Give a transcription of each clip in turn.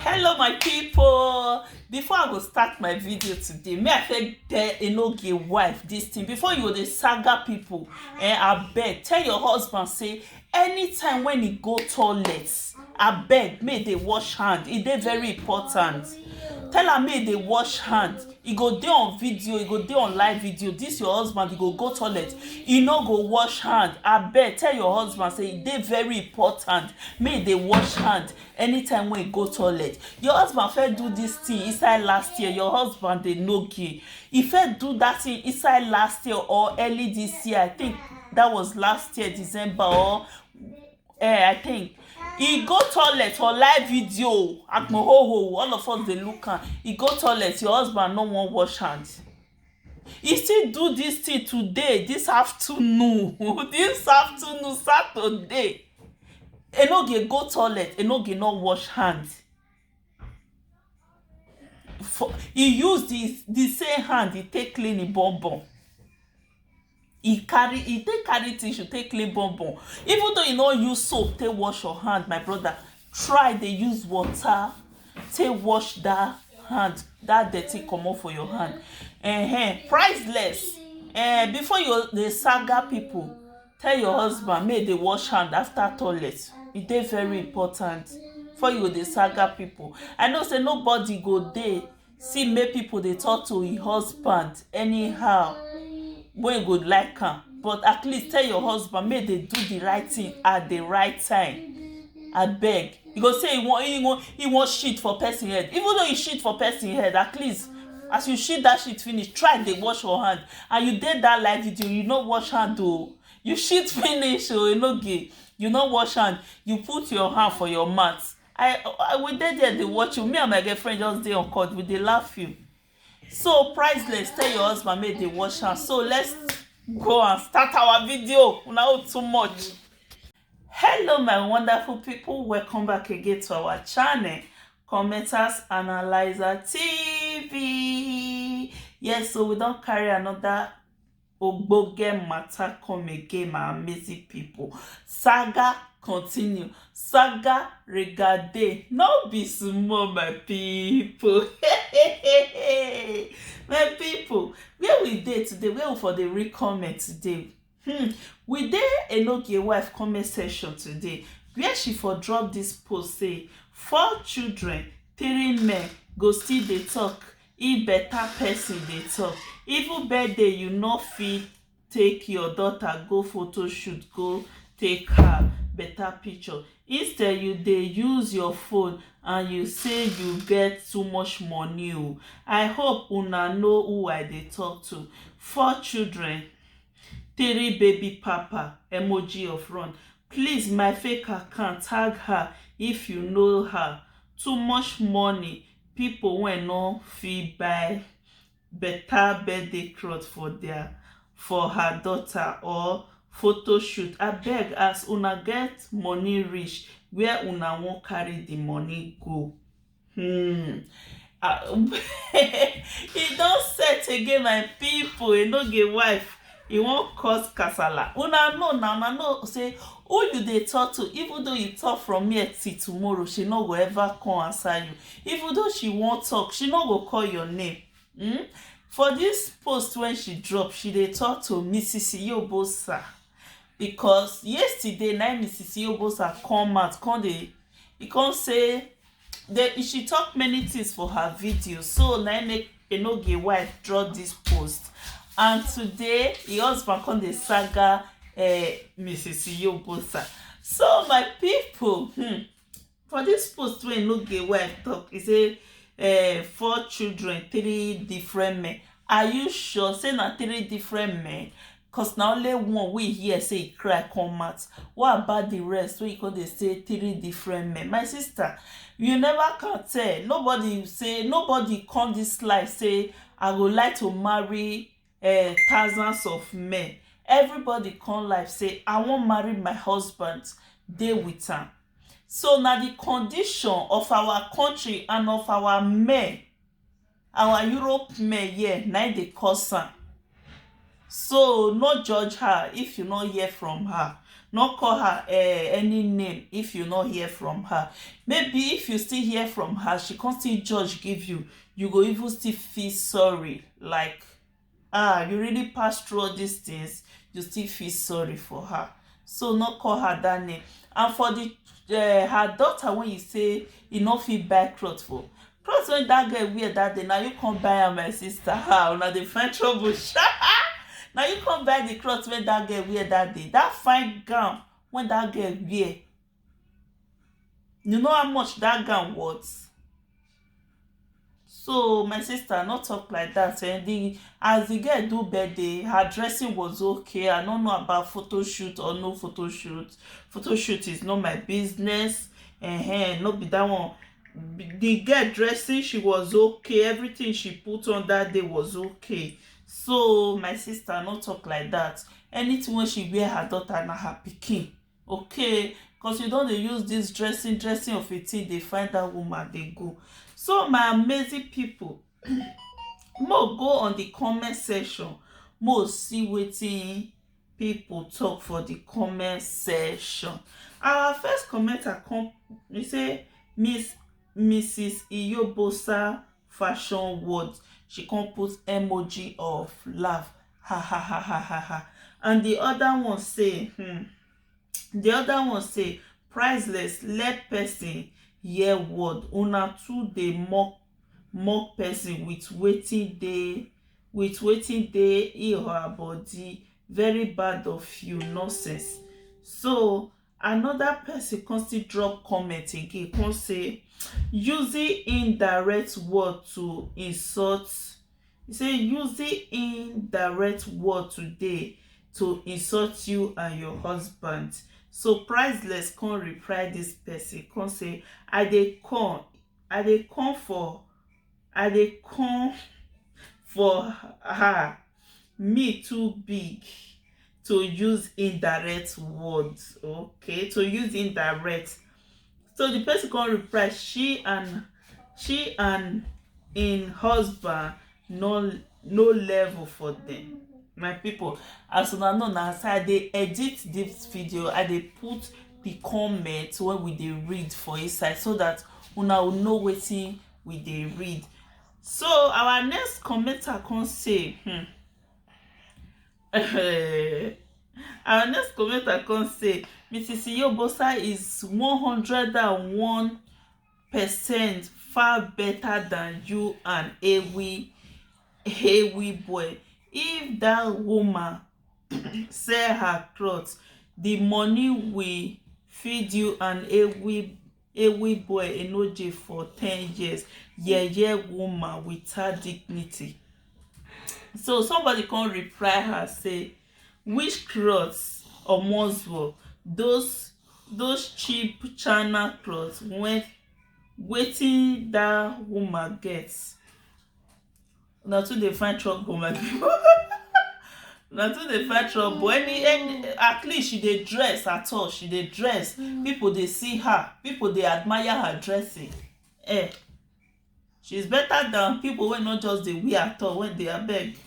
Hello my people, before I go start my video today, may I first tell Enogie wife this thing before you the Saga people. Abeg tell your husband say anytime when he go toilet, abeg make they wash hand. E dey very important. Tell am make they wash hand. E go dey on video, e go dey on live video. This your husband, e go toilet, e no go wash hand. Abeg tell your husband say e dey very important make they wash hand anytime when e go toilet. Your husband first do this thing inside last year. Your husband dey Enogie. He first do that thing inside last year or early this year. I think that was last year December or I think. He go toilet for live video. Akmohoho, all of us dey look am. He go toilet, your husband no wan wash hand. He still do this thing today, this afternoon, this afternoon, Saturday. Enogie go toilet, Enogie no wash hand. He use the same hand he take clean him bum. He take carry tissue take clean bum. Even though you no use soap take wash your hand, my brother, try dey use water take wash that hand, that dirty comot for your hand. Priceless. Before you the Saga people, tell your husband make they wash hand after toilet. E dey very important for you the Saga people. I know say nobody go dey see make people dey talk to him husband anyhow wey go like am, but at least tell your husband make they do the right thing at the right time. Abeg, you go say he want shit for person head. Even though you shit for person head, at least as you shit that shit finish, try dey wash your hand. And you did that live video, you no wash hand o. You shit finish o, Enogie, you no wash hand. You put your hand for your mouth. We dey there dey watch you. Me and my girlfriend just dey on court, we dey laugh you. So priceless, tell your husband make they wash hand. So let's go and start our video. Una too much. Hello my wonderful people, welcome back again to our channel, Commenters Analyzer TV. Yes, so we don't carry another ogbonge matter come again, my amazing people. Saga continue. Saga regarding no be small, my people. My people, where we dey today, where we for the read comment today. We dey Enogie wife comment section today, where she for drop this post say 4 children 3 men go still dey talk if better person dey talk. Even birthday you no fit take your daughter go photo shoot, go take her better picture. Instead you dey use your phone and you say you get too much money o. I hope una know who I dey talk to. 4 children 3 baby papa, emoji of run. Please my fake account, tag her if you know her. Too much money, people wey no fit buy better birthday cloth for her daughter or photo shoot. Abeg, as una get money reach, where una wan carry the money go? He don set again, my people. Enogie wife, he won't cause kasala. Una know say who you dey talk to. Even though you talk from here till tomorrow, she no go ever come answer you. Even though she won't talk, she no go call your name. For this post when she drop, she dey talk to Mrs. Iyobosa, because yesterday night Mrs. Iyobosa come out, he come say that she talk many things for her video. So now make Enogie wife draw this post, and today the husband come the Saga Mrs. Iyobosa. So my people, for this post when Enogie wife talk, he say 4 children 3 different men. Are you sure say na 3 different men? Cause now only one we hear say he cry come out. What about the rest? So you can they say 3 different men? My sister, you never can tell. Nobody come this life say I would like to marry thousands of men. Everybody come life say I won't marry my husband, dey with him. So now the condition of our country and of our men, our Europe men here, now they cause am. So no judge her if you not hear from her. not call her any name if you not hear from her. Maybe if you still hear from her, she can't still judge give you, you go even still feel sorry, like you really passed through all these things, you still feel sorry for her. So not call her that name. And for the her daughter, when you say you no fit buy cloth for, cloth when that girl wear that day, now you come buy am, my sister. Una dey find trouble. Now you come buy the cloth when that girl wear that day, that fine gown when that girl wear, you know how much that gown worth. So my sister, not talk like that. As the girl do birthday, her dressing was okay. I don't know about photo shoot or no photo shoot. Photo shoot is not my business. No be that one. The girl dressing, she was okay. Everything she put on that day was okay. So my sister, not talk like that. Anything when she wear her daughter na her pikin, okay? Because you don't dey use this dressing of a thing, they find that woman, they go. So my amazing people, mo go on the comment section, mo see wetin people talk for the comment section. Our first commenter come, he say Mrs. Iyobosa fashion words. She come put emoji of laugh, ha ha ha ha ha ha. And the other one say priceless, let person hear word. Una too dey mock person with wetin dey e or her body, very bad of you, nonsense. So another person come still drop comment again, come say using indirect word to insult. He say using indirect word today to insult you and your husband. So priceless come reply this person, come say I dey come for her, me too big to use indirect words. Okay, to use indirect. So the person come reply, she and in husband no level for them. My people, as una know na, as I dey edit this video, I dey put the comment wey we dey read for inside, so that una will know wetin we dey read. So our next commenter come say our next commenter come say Mrs. Iyobosa is 101% far better than you and Ewi boy. If that woman sell her clothes, the money will feed you and Ewi boy Enogie for 10 years. Yeah, woman without dignity. So somebody come reply her say, which clothes or muscle, those cheap China clothes, wetin that woman gets. Na too dey find trouble, my people. Na too dey find trouble. Any at least she dey dress at all. She dey dress. People dey see her. People dey admire her dressing. She's better than people wey not just dey wear at all, when they abeg.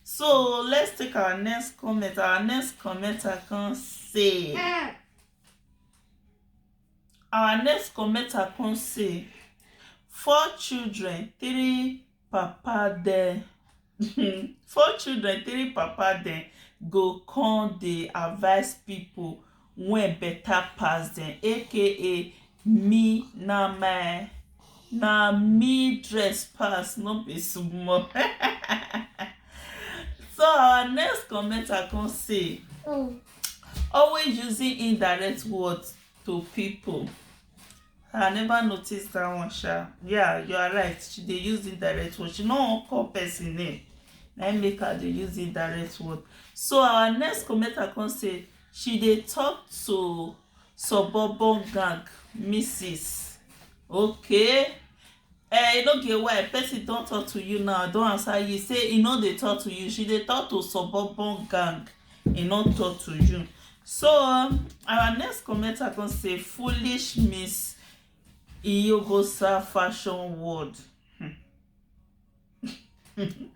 So let's take our next comment. Our next commenter come say. Our next commenter come say 4 children, 3 papa dem 4 children, 3 papa dem go come dey advise people wey better pass dem, aka me. Na me dress pass, no be small. So our next commenter come say always using indirect words to people. I never noticed that one, sha. Yeah, you are right. She dey use indirect word. She no wan call person name. Na make her dey use indirect word. So our next commenter come say she dey talk to suburban gang, Mrs. Okay. You no get why person don talk to you now, don answer you, say e no dey talk to you. She dey talk to suburban gang, e no talk to you. So our next commenter come say foolish Miss Iyobosa fashion word. And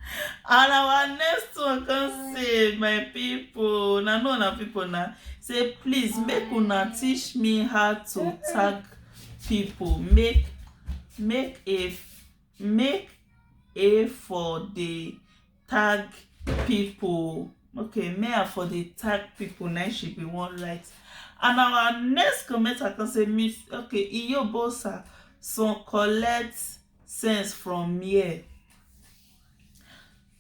our next one can say, my people, na no na people na say, please make una teach me how to tag people. Make a for the tag people. Okay, may I for the tag people na should be one right. And our next comment I can say, miss, okay, Iyobosa, some collect sense from here.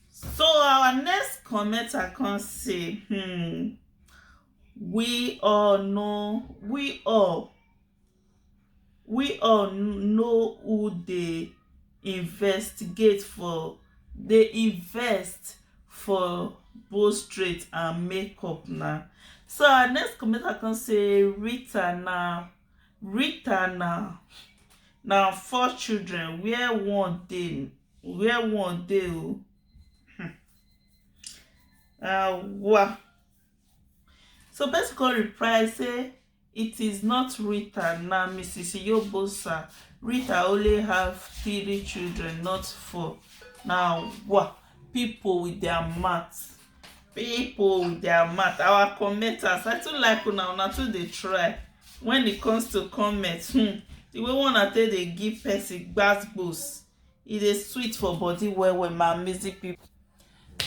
So our next comment I can say, we all know who they investigate for. They invest for both straight and makeup now. So our next comment I can say, Rita now 4 children where one day wow. So basically reply say, it is not Rita na Mrs. Iyobosa. Rita only have 3 children, not 4. Now wow, people with their math. Our commenters, I too like una too dey try when it comes to comments. The way una take dey give person gbasgbos, e dey sweet for body well, my amazing people.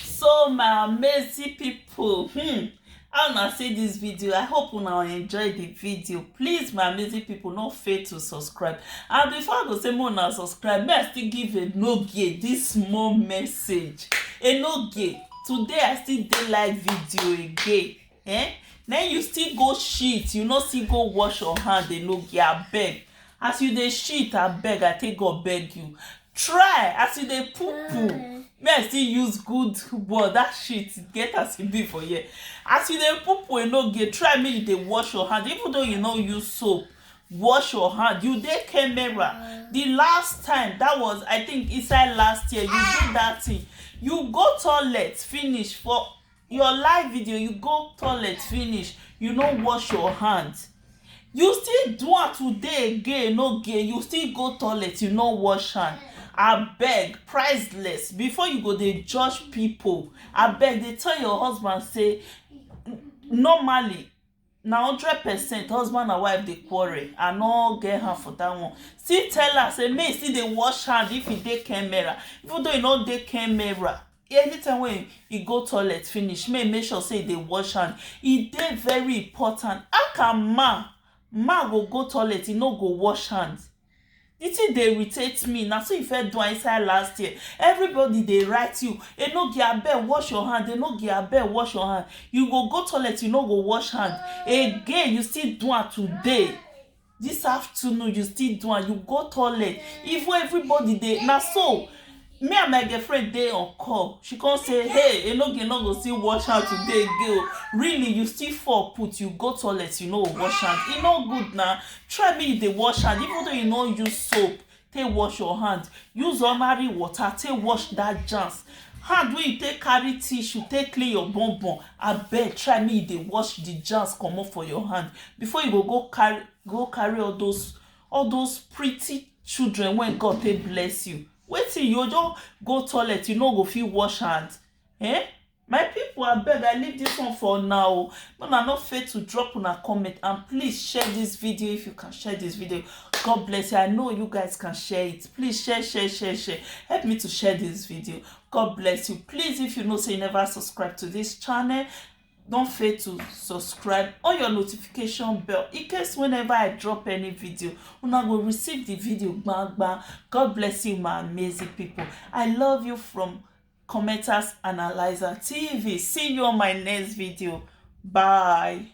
So my amazing people, how una see this video? I hope una enjoy the video. Please, my amazing people, no fail to subscribe. And before I go say more una subscribe, may I still give Enogie this small message. Enogie, today I still dey like video again. Then you still go shit, you no still go wash your hand. Enogie, abeg, as you dey shit, abeg, I take God beg you, try as you dey poo. May I still use good word, that shit get as e be for here. As you dey poo Enogie, try make you dey wash your hand. Even though you no use soap, wash your hand. You dey camera. The last time, that was I think inside last year, you do that thing. You go toilet finish for your live video, you go toilet finish, you no wash your hands. You still do am today again, Enogie, you still go toilet, you no wash hand. Abeg, priceless. Before you go dey judge people, abeg dey tell your husband say, normally na 100% husband and wife dey quarrel. I no get hand for that one. Still tell her say make e still dey wash hand if e dey camera. Even though e no dey camera, anytime when e go toilet finish, make sure say e dey wash hand. E dey very important. How can man go toilet, e no go wash hand? The thing dey irritate me. Na so you first do inside last year. Everybody dey write you, Enogie, abeg wash your hand. Enogie, abeg wash your hand. You go toilet, you no go wash hand. Again, you still do am today. This afternoon, you still do am. You go toilet. Even everybody dey. Na so me and my girlfriend dey on call. She come say, hey, Enogie no go still wash hand today again. Really, you still fall put, you go toilet, you no wash hand. E no good na. Try make you dey wash hand. Even though you no use soap take wash your hand, use ordinary water take wash that germs. Hand wey you take carry tissue take clean your bum, abeg try make you dey wash the germs comot for your hand before you go carry all those pretty children wey God take bless you. Wetin you just go toilet, you no go fit wash hand? My people, abeg, I leave this one for now. Una no fail to drop una comment, and please share this video if you can share this video. God bless you. I know you guys can share it. Please share. Help me to share this video. God bless you. Please, if you know say you never subscribe to this channel, don't fail to subscribe on your notification bell in case whenever I drop any video, una will receive the video bang bang. God bless you, my amazing people. I love you from Commenters Analyzer TV. See you on my next video. Bye.